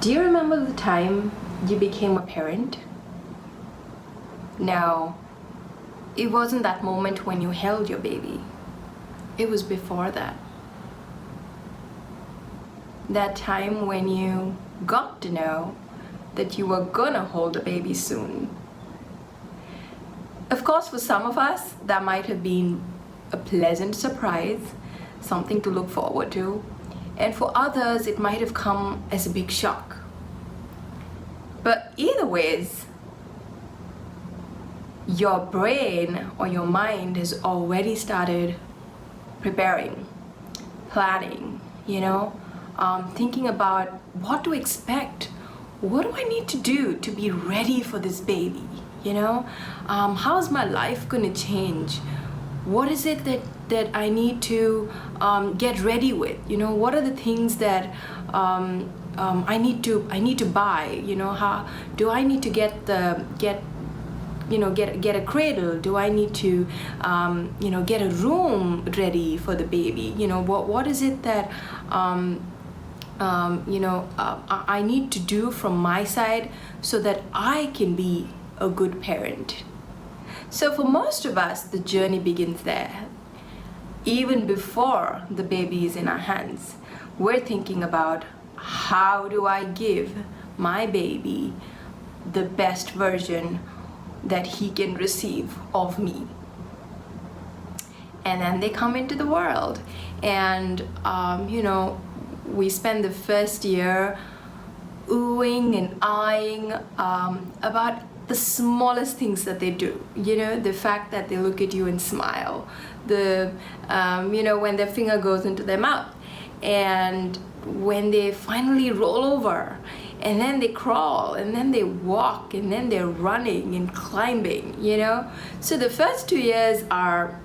Do you remember the time you became a parent? No, it wasn't that moment when you held your baby. It was before that. That time when you got to know that you were gonna hold a baby soon. Of course, for some of us, that might have been a pleasant surprise, something to look forward to. And for others, it might have come as a big shock. But either ways, your brain or your mind has already started preparing, planning, thinking about what to expect. What do I need to do to be ready for this baby? How's my life gonna change? What is it that I need to get ready with? What are the things that I need to buy? How do I need to get a cradle? Do I need to get a room ready for the baby? What is it that I need to do from my side so that I can be a good parent? So for most of us, the journey begins there. Even before the baby is in our hands, we're thinking about, how do I give my baby the best version that he can receive of me? And then they come into the world, and we spend the first year oohing and eyeing about the smallest things that they do. The fact that they look at you and smile, when their finger goes into their mouth, and when they finally roll over, and then they crawl, and then they walk, and then they're running and climbing. So the first 2 years are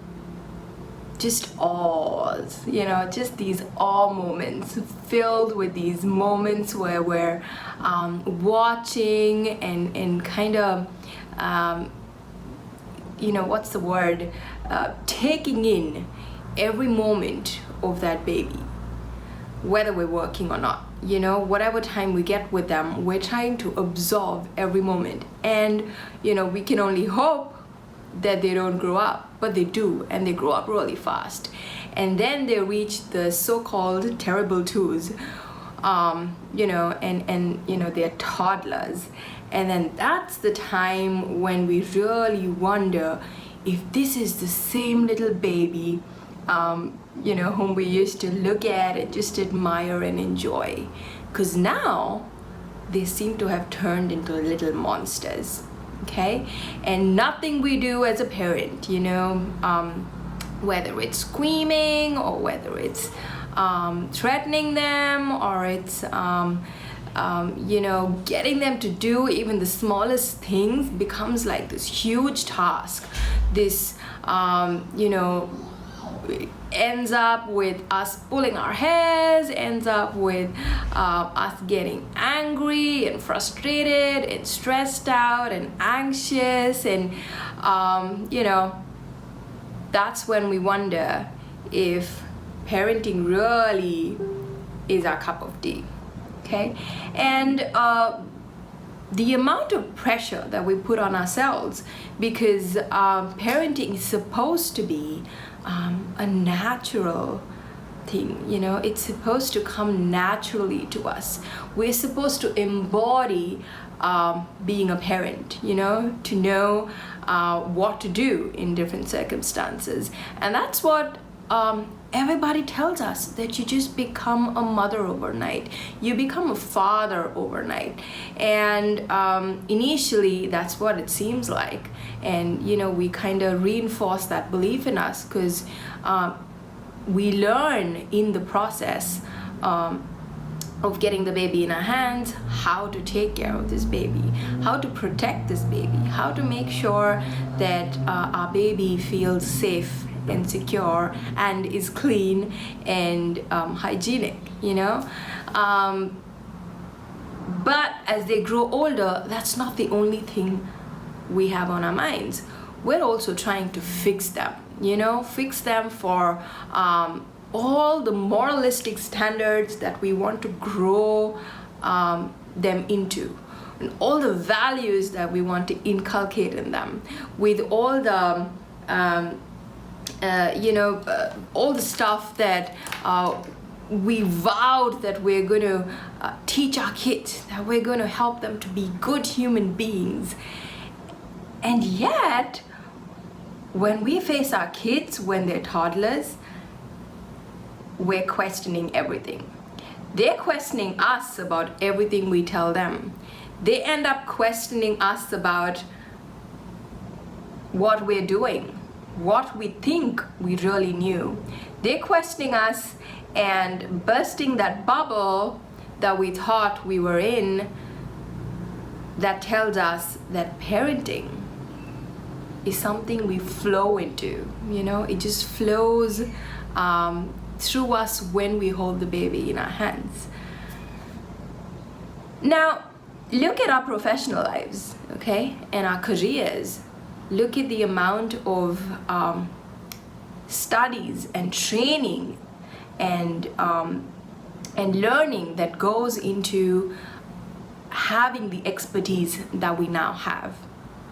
just awes, just these awe moments, filled with these moments where we're watching and kind of, what's the word, taking in every moment of that baby, whether we're working or not. Whatever time we get with them, we're trying to absorb every moment. And, we can only hope that they don't grow up, but they do, and they grow up really fast. And then they reach the so-called terrible twos, they're toddlers. And then that's the time when we really wonder if this is the same little baby whom we used to look at and just admire and enjoy. Because now they seem to have turned into little monsters, okay? And nothing we do as a parent, whether it's screaming or whether it's threatening them, or it's getting them to do even the smallest things, becomes like this huge task. This ends up with us pulling our hairs, ends up with us getting angry and frustrated and stressed out and anxious, and that's when we wonder if parenting really is our cup of tea. Okay? And the amount of pressure that we put on ourselves, because parenting is supposed to be a natural thing, it's supposed to come naturally to us. We're supposed to embody being a parent, to know what to do in different circumstances. And that's what everybody tells us, that you just become a mother overnight, you become a father overnight. And initially that's what it seems like. And we kind of reinforce that belief in us, because we learn in the process of getting the baby in our hands how to take care of this baby, how to protect this baby, how to make sure that our baby feels safe and secure and is clean and hygienic. But as they grow older, that's not the only thing we have on our minds. We're also trying to fix them, fix them for all the moralistic standards that we want to grow them into, and all the values that we want to inculcate in them, with all the all the stuff that we vowed that we're going to teach our kids, that we're going to help them to be good human beings. And yet, when we face our kids when they're toddlers, we're questioning everything. They're questioning us about everything we tell them. They end up questioning us about what we're doing, what we think we really knew. They're questioning us and bursting that bubble that we thought we were in, that tells us that parenting is something we flow into. It just flows through us when we hold the baby in our hands. Now, look at our professional lives, okay, and our careers. Look at the amount of studies and training and learning that goes into having the expertise that we now have.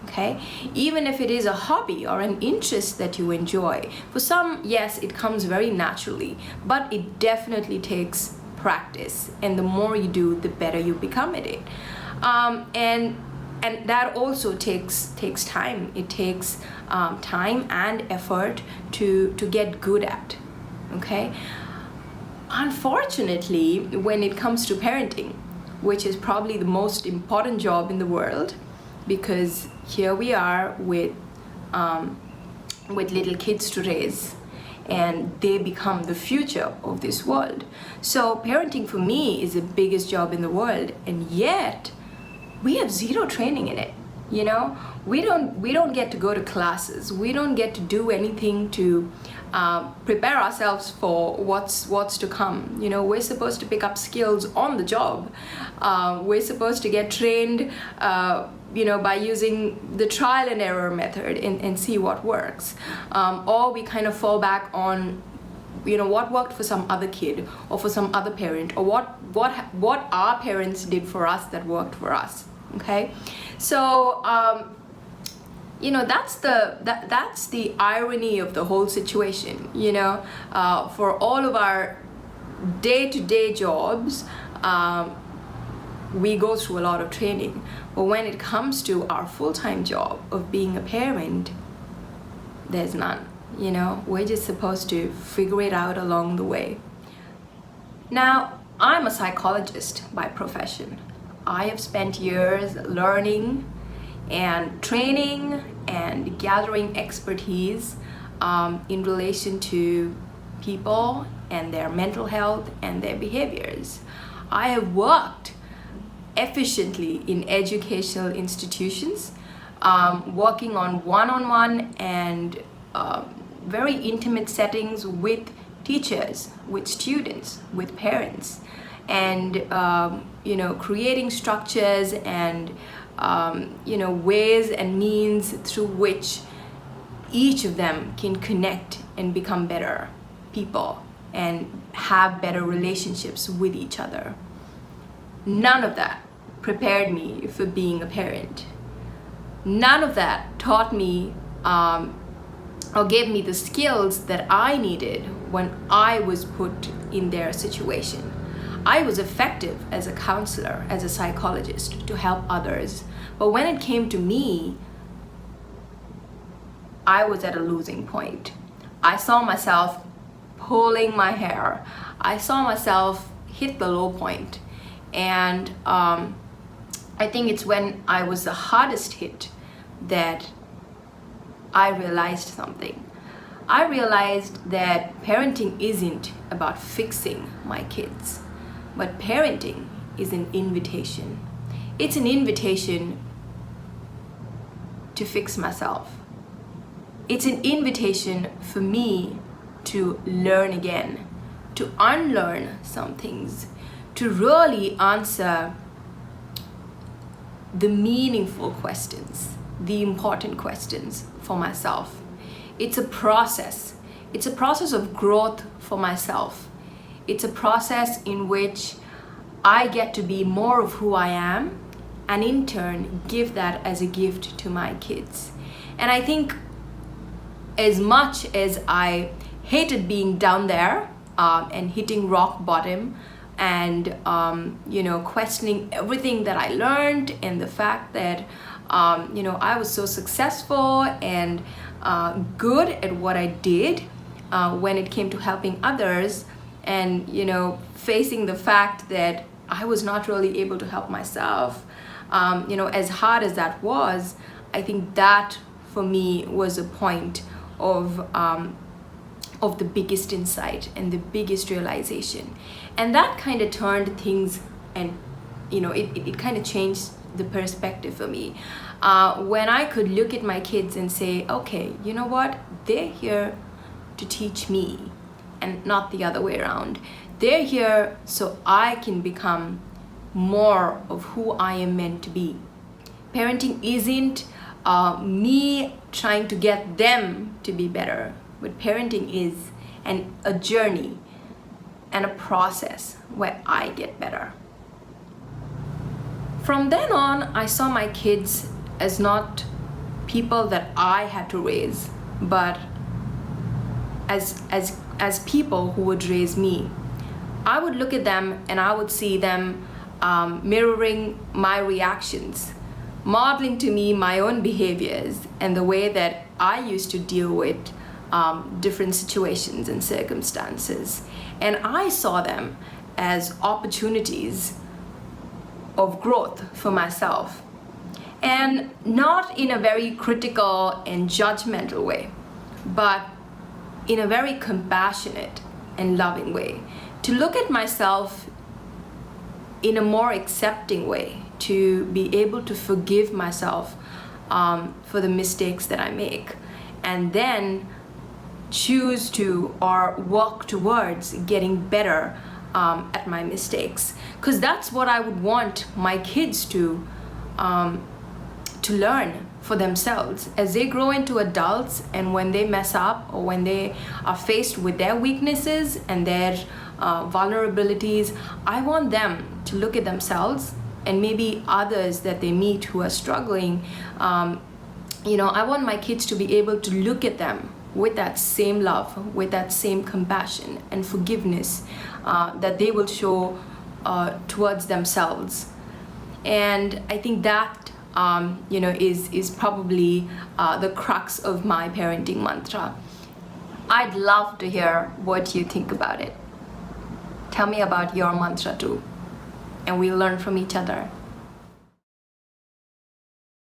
Okay, even if it is a hobby or an interest that you enjoy, for some, yes, it comes very naturally, but it definitely takes practice, and the more you do, the better you become at it. And that also takes time. It takes time and effort to get good at. Okay, unfortunately, when it comes to parenting, which is probably the most important job in the world, because here we are with little kids to raise, and they become the future of this world. So parenting for me is the biggest job in the world, and yet we have zero training in it. We don't get to go to classes. We don't get to do anything to prepare ourselves for what's to come. We're supposed to pick up skills on the job. We're supposed to get trained by using the trial and error method and see what works. Or we kind of fall back on what worked for some other kid or for some other parent, or what our parents did for us that worked for us. Okay, so that's the irony of the whole situation. For all of our day-to-day jobs, we go through a lot of training, but when it comes to our full-time job of being a parent, there's none. We're just supposed to figure it out along the way. Now, I'm a psychologist by profession. I have spent years learning and training and gathering expertise in relation to people and their mental health and their behaviors. I have worked efficiently in educational institutions, working on one-on-one and very intimate settings with teachers, with students, with parents, and creating structures and ways and means through which each of them can connect and become better people and have better relationships with each other. None of that prepared me for being a parent. None of that taught me or gave me the skills that I needed when I was put in their situation. I was effective as a counselor, as a psychologist, to help others. But when it came to me, I was at a losing point. I saw myself pulling my hair. I saw myself hit the low point. And I think it's when I was the hardest hit that I realized something. I realized that parenting isn't about fixing my kids, but parenting is an invitation. It's an invitation to fix myself. It's an invitation for me to learn again, to unlearn some things, to really answer the meaningful questions, the important questions for myself. It's a process. It's a process of growth for myself. It's a process in which I get to be more of who I am, and in turn give that as a gift to my kids. And I think as much as I hated being down there and hitting rock bottom and questioning everything that I learned, and the fact that I was so successful and good at what I did when it came to helping others, and facing the fact that I was not really able to help myself, as hard as that was, I think that for me was a point of the biggest insight and the biggest realization. And that kind of turned things, and it kind of changed the perspective for me when I could look at my kids and say, okay, you know what, they're here to teach me and not the other way around. They're here so I can become more of who I am meant to be. Parenting isn't me trying to get them to be better, but parenting is a journey and a process where I get better. From then on, I saw my kids as not people that I had to raise, but as people who would raise me. I would look at them and I would see them mirroring my reactions, modeling to me my own behaviors and the way that I used to deal with different situations and circumstances. And I saw them as opportunities of growth for myself, and not in a very critical and judgmental way, but in a very compassionate and loving way. To look at myself in a more accepting way, to be able to forgive myself for the mistakes that I make, and then choose to or work towards getting better at my mistakes, because that's what I would want my kids to learn for themselves as they grow into adults, and when they mess up or when they are faced with their weaknesses and their vulnerabilities, I want them to look at themselves and maybe others that they meet who are struggling. I want my kids to be able to look at them with that same love, with that same compassion and forgiveness that they will show towards themselves. And I think that is probably the crux of my parenting mantra. I'd love to hear what you think about it. Tell me about your mantra too, and we'll learn from each other.